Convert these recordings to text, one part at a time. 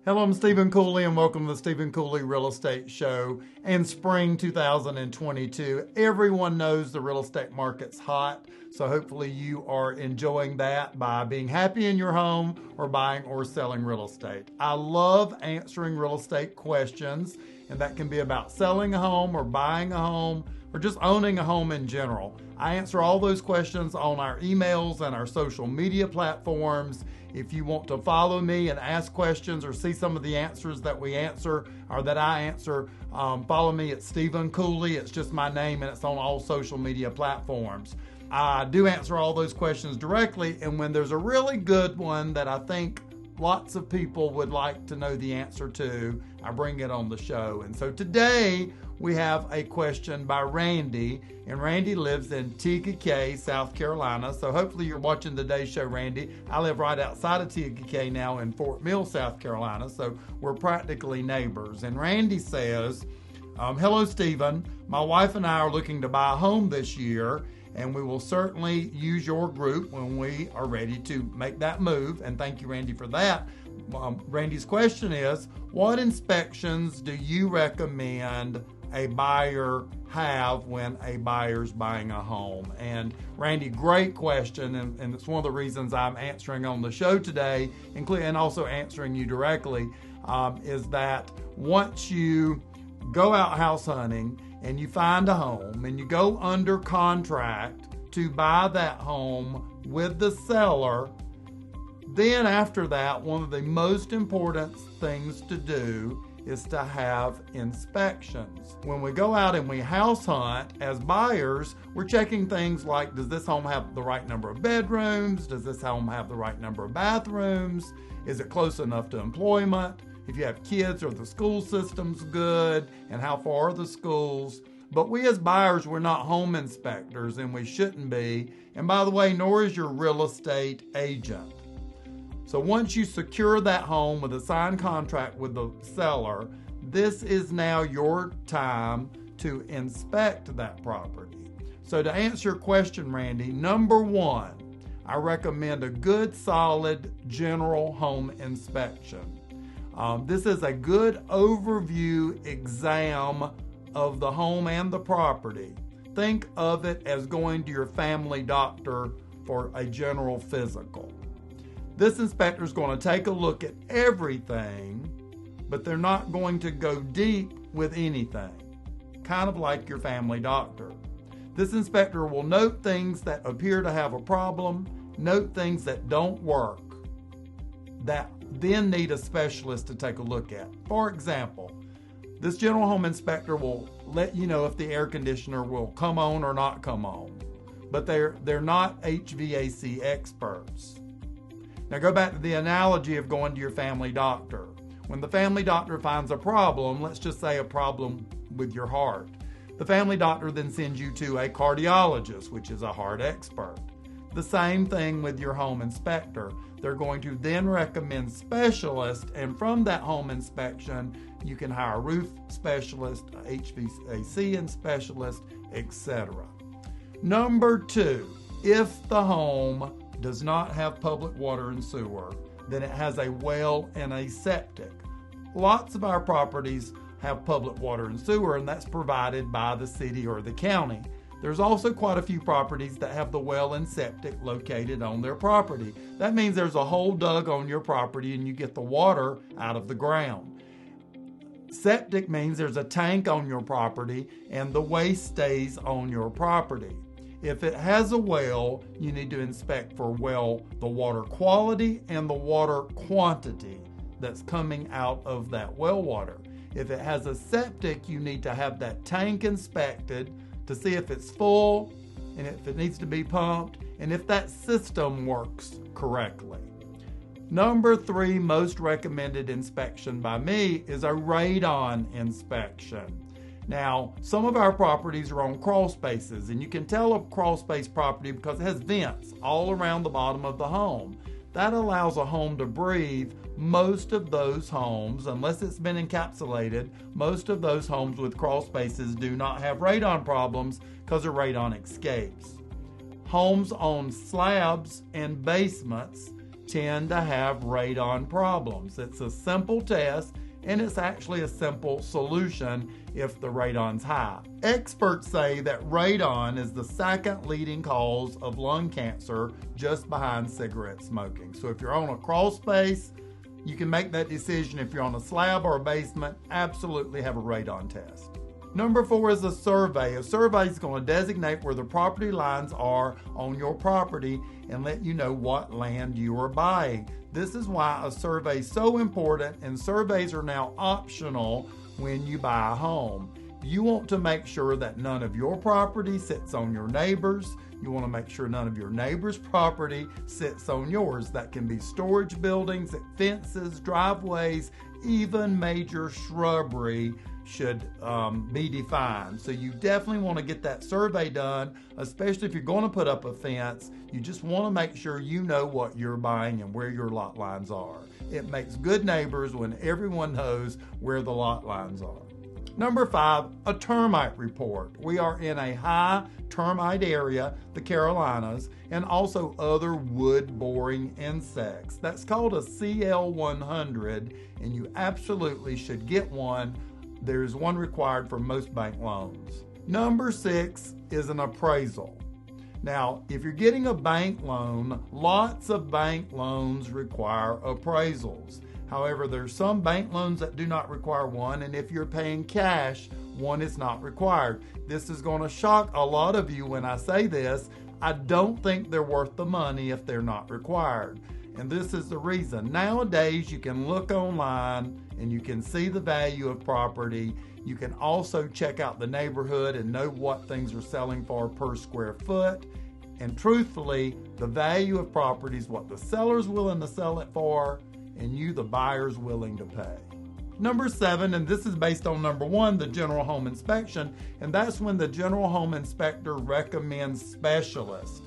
Hello, I'm Stephen Cooley, and welcome to the Stephen Cooley Real Estate Show. In spring 2022, everyone knows the real estate market's hot, so hopefully you are enjoying that by being happy in your home or buying or selling real estate. I love answering real estate questions, and that can be about selling a home or buying a home or just owning a home in general. I answer all those questions on our emails and our social media platforms. If you want to follow me and ask questions or see some of the answers that we answer or that I answer, follow me at Stephen Cooley. It's just my name and it's on all social media platforms. I do answer all those questions directly, and when there's a really good one that I think lots of people would like to know the answer to, I bring it on the show. And so today we have a question by Randy, and Randy lives in TKK, South Carolina. So hopefully you're watching today's show, Randy. I live right outside of TKK now in Fort Mill, South Carolina, so we're practically neighbors. And Randy says, hello, Stephen. My wife and I are looking to buy a home this year, and we will certainly use your group when we are ready to make that move. And thank you, Randy, for that. Randy's question is, what inspections do you recommend a buyer have when a buyer's buying a home? And Randy, great question, and it's one of the reasons I'm answering on the show today, including and also answering you directly, is that once you go out house hunting and you find a home and you go under contract to buy that home with the seller, then after that, one of the most important things to do is to have inspections. When we go out and we house hunt as buyers, we're checking things like, does this home have the right number of bedrooms? Does this home have the right number of bathrooms? Is it close enough to employment? If you have kids, are the school systems good? And how far are the schools? But we as buyers, we're not home inspectors, and we shouldn't be. And by the way, nor is your real estate agent. So once you secure that home with a signed contract with the seller, this is now your time to inspect that property. So to answer your question, Randy, number one, I recommend a good, solid, general home inspection. This is a good overview exam of the home and the property. Think of it as going to your family doctor for a general physical. This inspector is going to take a look at everything, but they're not going to go deep with anything, kind of like your family doctor. This inspector will note things that appear to have a problem, note things that don't work, that then need a specialist to take a look at. For example, this general home inspector will let you know if the air conditioner will come on or not come on, but they're not HVAC experts. Now go back to the analogy of going to your family doctor. When the family doctor finds a problem, let's just say a problem with your heart, the family doctor then sends you to a cardiologist, which is a heart expert. The same thing with your home inspector. They're going to then recommend specialists, and from that home inspection, you can hire a roof specialist, a HVAC specialist, etc. Number two, if the home does not have public water and sewer, then it has a well and a septic. Lots of our properties have public water and sewer, and that's provided by the city or the county. There's also quite a few properties that have the well and septic located on their property. That means there's a hole dug on your property and you get the water out of the ground. Septic means there's a tank on your property and the waste stays on your property. If it has a well, you need to inspect for the water quality and the water quantity that's coming out of that well water. If it has a septic, you need to have that tank inspected to see if it's full and if it needs to be pumped and if that system works correctly. Number three most recommended inspection by me is a radon inspection. Now, some of our properties are on crawl spaces, and you can tell a crawl space property because it has vents all around the bottom of the home. That allows a home to breathe. Most of those homes, unless it's been encapsulated, most of those homes with crawl spaces do not have radon problems because the radon escapes. Homes on slabs and basements tend to have radon problems. It's a simple test, and it's actually a simple solution if the radon's high. Experts say that radon is the second leading cause of lung cancer, just behind cigarette smoking. So if you're on a crawl space, you can make that decision. If you're on a slab or a basement, absolutely have a radon test. Number 4 is a survey. A survey is going to designate where the property lines are on your property and let you know what land you are buying. This is why a survey is so important, and surveys are now optional when you buy a home. You want to make sure that none of your property sits on your neighbor's. You want to make sure none of your neighbor's property sits on yours. That can be storage buildings, fences, driveways, even major shrubbery should be defined. So you definitely want to get that survey done, especially if you're going to put up a fence. You just want to make sure you know what you're buying and where your lot lines are. It makes good neighbors when everyone knows where the lot lines are. Number 5, a termite report. We are in a high termite area, the Carolinas, and also other wood-boring insects. That's called a CL100, and you absolutely should get one. There's one required for most bank loans. Number 6 is an appraisal. Now, if you're getting a bank loan, lots of bank loans require appraisals. However, there's some bank loans that do not require one, and if you're paying cash, one is not required. This is going to shock a lot of you when I say this. I don't think they're worth the money if they're not required. And this is the reason. Nowadays, you can look online and you can see the value of property. You can also check out the neighborhood and know what things are selling for per square foot. And truthfully, the value of property is what the seller's willing to sell it for, and you, the buyer's, willing to pay. Number 7, and this is based on number 1, the general home inspection, and that's when the general home inspector recommends specialists.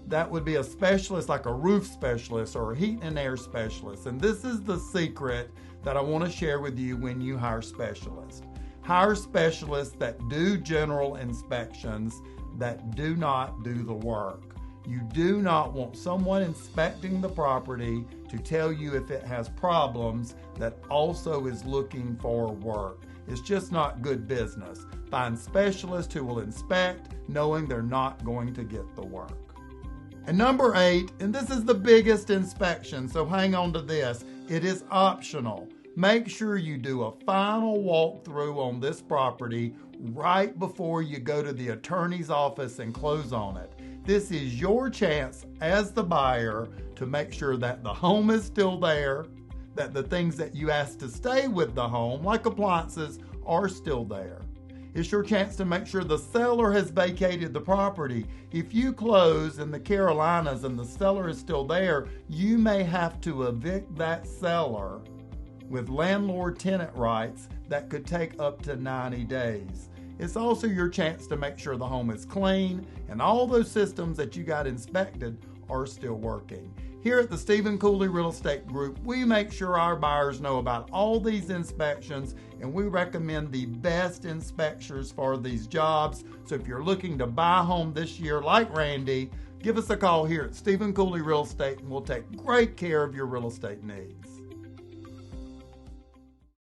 That would be a specialist like a roof specialist or a heat and air specialist. And this is the secret that I want to share with you when you hire specialists. Hire specialists that do general inspections, that do not do the work. You do not want someone inspecting the property to tell you if it has problems that also is looking for work. It's just not good business. Find specialists who will inspect knowing they're not going to get the work. And number 8, and this is the biggest inspection, so hang on to this. It is optional. Make sure you do a final walkthrough on this property right before you go to the attorney's office and close on it. This is your chance as the buyer to make sure that the home is still there, that the things that you asked to stay with the home, like appliances, are still there. It's your chance to make sure the seller has vacated the property. If you close in the Carolinas and the seller is still there, you may have to evict that seller with landlord-tenant rights that could take up to 90 days. It's also your chance to make sure the home is clean and all those systems that you got inspected are still working. Here at the Stephen Cooley Real Estate Group, we make sure our buyers know about all these inspections, and we recommend the best inspectors for these jobs. So if you're looking to buy a home this year like Randy, give us a call here at Stephen Cooley Real Estate, and we'll take great care of your real estate needs.